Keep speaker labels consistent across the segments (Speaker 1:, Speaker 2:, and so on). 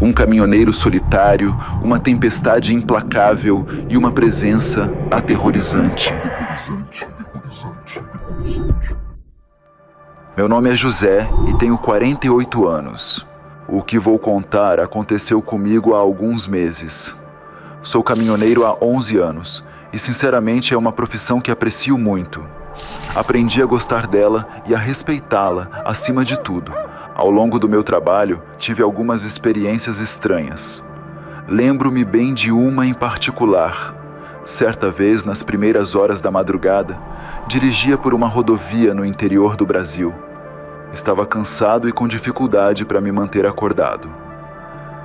Speaker 1: Um caminhoneiro solitário, uma tempestade implacável e uma presença aterrorizante. Meu nome é José e tenho 48 anos. O que vou contar aconteceu comigo há alguns meses. Sou caminhoneiro há 11 anos e, sinceramente, é uma profissão que aprecio muito. Aprendi a gostar dela e a respeitá-la acima de tudo. Ao longo do meu trabalho, tive algumas experiências estranhas. Lembro-me bem de uma em particular. Certa vez, nas primeiras horas da madrugada, dirigia por uma rodovia no interior do Brasil. Estava cansado e com dificuldade para me manter acordado.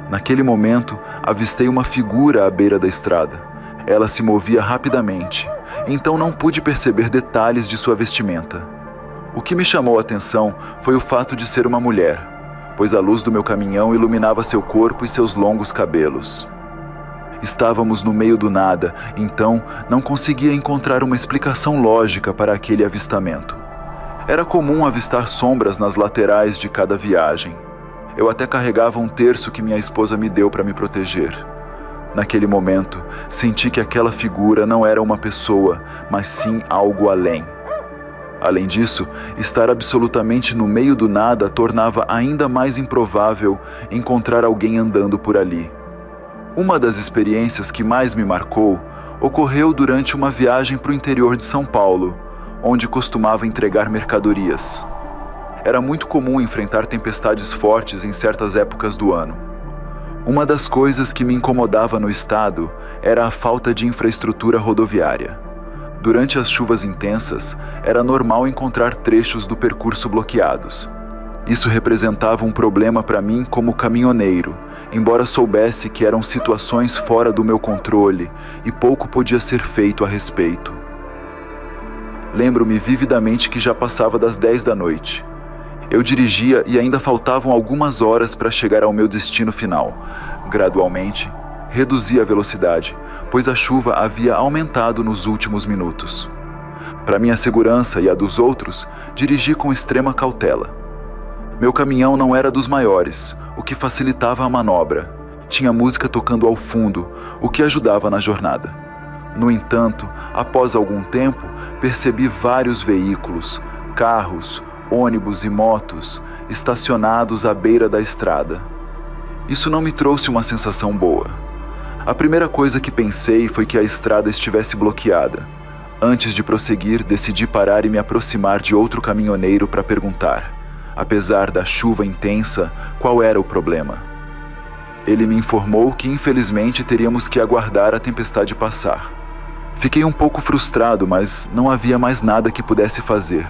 Speaker 1: Naquele momento, avistei uma figura à beira da estrada. Ela se movia rapidamente, então não pude perceber detalhes de sua vestimenta. O que me chamou a atenção foi o fato de ser uma mulher, pois a luz do meu caminhão iluminava seu corpo e seus longos cabelos. Estávamos no meio do nada, então não conseguia encontrar uma explicação lógica para aquele avistamento. Era comum avistar sombras nas laterais de cada viagem. Eu até carregava um terço que minha esposa me deu para me proteger. Naquele momento, senti que aquela figura não era uma pessoa, mas sim algo além. Além disso, estar absolutamente no meio do nada tornava ainda mais improvável encontrar alguém andando por ali. Uma das experiências que mais me marcou ocorreu durante uma viagem para o interior de São Paulo, onde costumava entregar mercadorias. Era muito comum enfrentar tempestades fortes em certas épocas do ano. Uma das coisas que me incomodava no estado era a falta de infraestrutura rodoviária. Durante as chuvas intensas, era normal encontrar trechos do percurso bloqueados. Isso representava um problema para mim como caminhoneiro, embora soubesse que eram situações fora do meu controle e pouco podia ser feito a respeito. Lembro-me vividamente que já passava das 10 da noite. Eu dirigia e ainda faltavam algumas horas para chegar ao meu destino final. Gradualmente, reduzi a velocidade, pois a chuva havia aumentado nos últimos minutos. Para minha segurança e a dos outros, dirigi com extrema cautela. Meu caminhão não era dos maiores, o que facilitava a manobra. Tinha música tocando ao fundo, o que ajudava na jornada. No entanto, após algum tempo, percebi vários veículos, carros, ônibus e motos estacionados à beira da estrada. Isso não me trouxe uma sensação boa. A primeira coisa que pensei foi que a estrada estivesse bloqueada. Antes de prosseguir, decidi parar e me aproximar de outro caminhoneiro para perguntar, apesar da chuva intensa, qual era o problema. Ele me informou que infelizmente teríamos que aguardar a tempestade passar. Fiquei um pouco frustrado, mas não havia mais nada que pudesse fazer.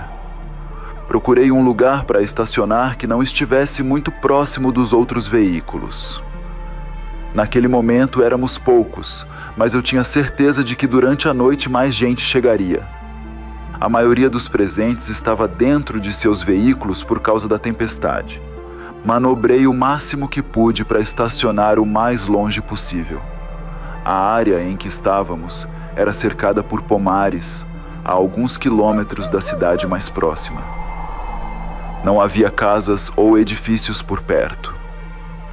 Speaker 1: Procurei um lugar para estacionar que não estivesse muito próximo dos outros veículos. Naquele momento éramos poucos, mas eu tinha certeza de que durante a noite mais gente chegaria. A maioria dos presentes estava dentro de seus veículos por causa da tempestade. Manobrei o máximo que pude para estacionar o mais longe possível. A área em que estávamos era cercada por pomares, a alguns quilômetros da cidade mais próxima. Não havia casas ou edifícios por perto.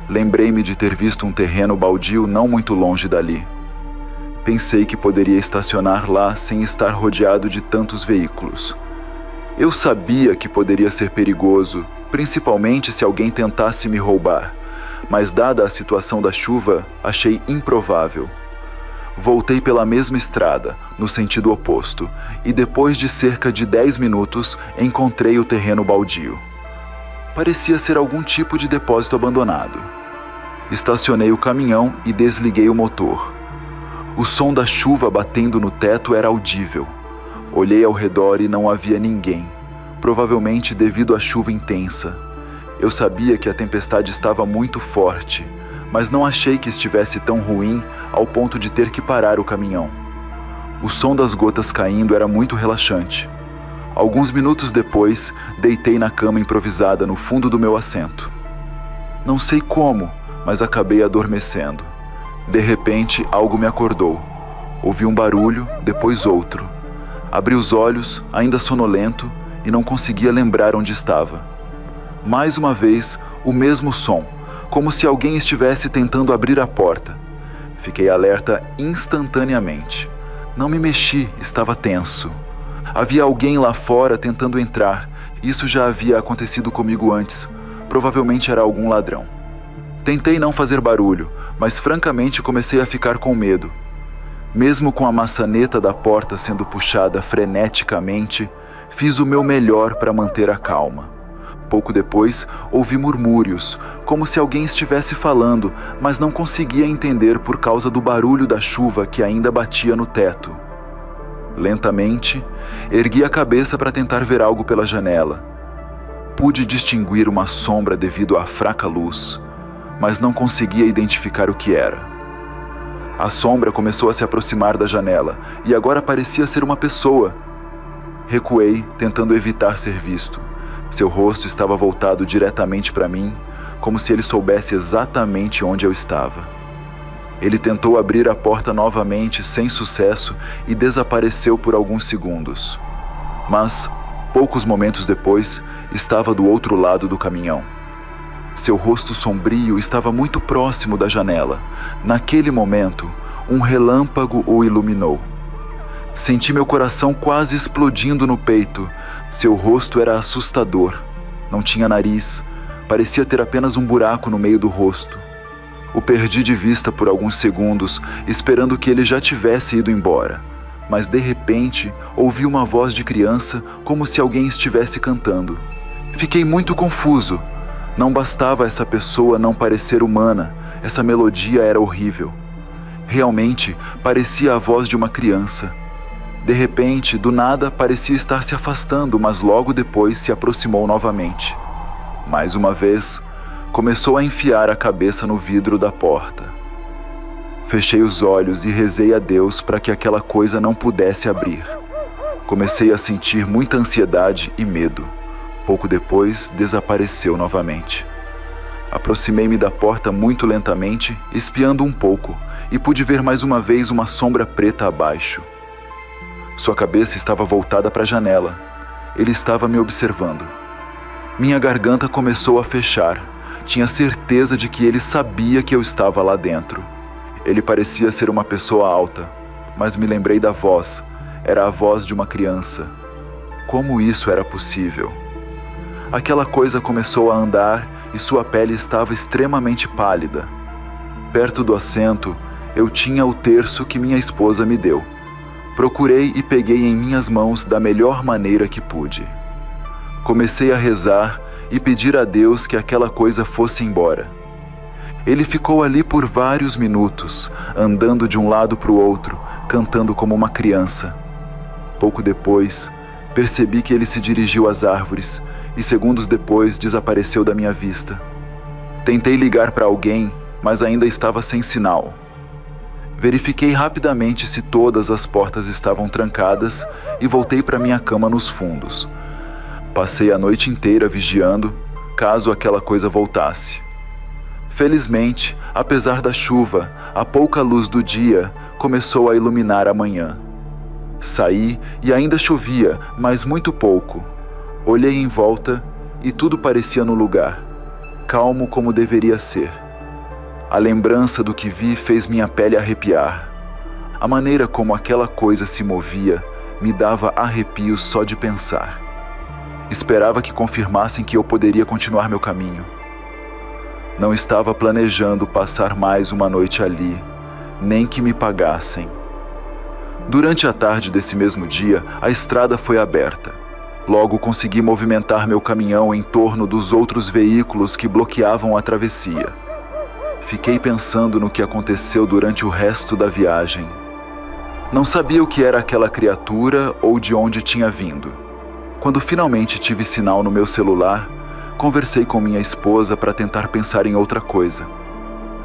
Speaker 1: Lembrei-me de ter visto um terreno baldio não muito longe dali. Pensei que poderia estacionar lá sem estar rodeado de tantos veículos. Eu sabia que poderia ser perigoso, principalmente se alguém tentasse me roubar, mas dada a situação da chuva, achei improvável. Voltei pela mesma estrada, no sentido oposto, e depois de cerca de 10 minutos, encontrei o terreno baldio. Parecia ser algum tipo de depósito abandonado. Estacionei o caminhão e desliguei o motor. O som da chuva batendo no teto era audível. Olhei ao redor e não havia ninguém, provavelmente devido à chuva intensa. Eu sabia que a tempestade estava muito forte, mas não achei que estivesse tão ruim ao ponto de ter que parar o caminhão. O som das gotas caindo era muito relaxante. Alguns minutos depois, deitei na cama improvisada no fundo do meu assento. Não sei como, mas acabei adormecendo. De repente, algo me acordou. Ouvi um barulho, depois outro. Abri os olhos, ainda sonolento, e não conseguia lembrar onde estava. Mais uma vez, o mesmo som, como se alguém estivesse tentando abrir a porta. Fiquei alerta instantaneamente. Não me mexi, estava tenso. Havia alguém lá fora tentando entrar. Isso já havia acontecido comigo antes. Provavelmente era algum ladrão. Tentei não fazer barulho, mas francamente comecei a ficar com medo. Mesmo com a maçaneta da porta sendo puxada freneticamente, fiz o meu melhor para manter a calma. Pouco depois, ouvi murmúrios, como se alguém estivesse falando, mas não conseguia entender por causa do barulho da chuva que ainda batia no teto. Lentamente, ergui a cabeça para tentar ver algo pela janela. Pude distinguir uma sombra devido à fraca luz, mas não conseguia identificar o que era. A sombra começou a se aproximar da janela e agora parecia ser uma pessoa. Recuei, tentando evitar ser visto. Seu rosto estava voltado diretamente para mim, como se ele soubesse exatamente onde eu estava. Ele tentou abrir a porta novamente sem sucesso e desapareceu por alguns segundos. Mas, poucos momentos depois, estava do outro lado do caminhão. Seu rosto sombrio estava muito próximo da janela. Naquele momento, um relâmpago o iluminou. Senti meu coração quase explodindo no peito. Seu rosto era assustador. Não tinha nariz. Parecia ter apenas um buraco no meio do rosto. O perdi de vista por alguns segundos, esperando que ele já tivesse ido embora. Mas de repente, ouvi uma voz de criança, como se alguém estivesse cantando. Fiquei muito confuso. Não bastava essa pessoa não parecer humana, essa melodia era horrível. Realmente, parecia a voz de uma criança. De repente, do nada, parecia estar se afastando, mas logo depois se aproximou novamente. Mais uma vez, começou a enfiar a cabeça no vidro da porta. Fechei os olhos e rezei a Deus para que aquela coisa não pudesse abrir. Comecei a sentir muita ansiedade e medo. Pouco depois, desapareceu novamente. Aproximei-me da porta muito lentamente, espiando um pouco, e pude ver mais uma vez uma sombra preta abaixo. Sua cabeça estava voltada para a janela. Ele estava me observando. Minha garganta começou a fechar. Tinha certeza de que ele sabia que eu estava lá dentro. Ele parecia ser uma pessoa alta, mas me lembrei da voz. Era a voz de uma criança. Como isso era possível? Aquela coisa começou a andar e sua pele estava extremamente pálida. Perto do assento, eu tinha o terço que minha esposa me deu. Procurei e peguei em minhas mãos da melhor maneira que pude. Comecei a rezar e pedir a Deus que aquela coisa fosse embora. Ele ficou ali por vários minutos, andando de um lado para o outro, cantando como uma criança. Pouco depois, percebi que ele se dirigiu às árvores e segundos depois desapareceu da minha vista. Tentei ligar para alguém, mas ainda estava sem sinal. Verifiquei rapidamente se todas as portas estavam trancadas e voltei para minha cama nos fundos. Passei a noite inteira vigiando, caso aquela coisa voltasse. Felizmente, apesar da chuva, a pouca luz do dia começou a iluminar a manhã. Saí e ainda chovia, mas muito pouco. Olhei em volta e tudo parecia no lugar, calmo como deveria ser. A lembrança do que vi fez minha pele arrepiar. A maneira como aquela coisa se movia me dava arrepios só de pensar. Esperava que confirmassem que eu poderia continuar meu caminho. Não estava planejando passar mais uma noite ali, nem que me pagassem. Durante a tarde desse mesmo dia, a estrada foi aberta. Logo consegui movimentar meu caminhão em torno dos outros veículos que bloqueavam a travessia. Fiquei pensando no que aconteceu durante o resto da viagem. Não sabia o que era aquela criatura ou de onde tinha vindo. Quando finalmente tive sinal no meu celular, conversei com minha esposa para tentar pensar em outra coisa.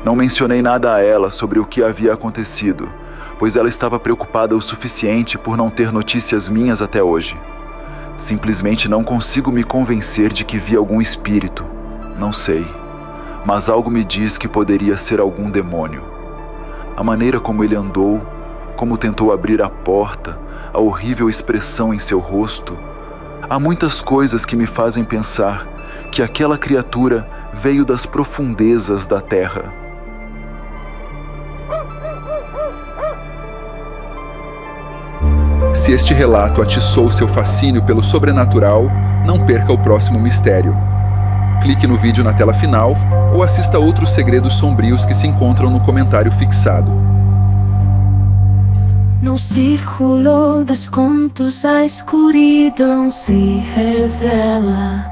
Speaker 1: Não mencionei nada a ela sobre o que havia acontecido, pois ela estava preocupada o suficiente por não ter notícias minhas até hoje. Simplesmente não consigo me convencer de que vi algum espírito. Não sei, mas algo me diz que poderia ser algum demônio. A maneira como ele andou, como tentou abrir a porta, a horrível expressão em seu rosto. Há muitas coisas que me fazem pensar que aquela criatura veio das profundezas da terra. Se este relato atiçou seu fascínio pelo sobrenatural, não perca o próximo mistério. Clique no vídeo na tela final ou assista outros segredos sombrios que se encontram no comentário fixado.
Speaker 2: No círculo dos contos a escuridão se revela.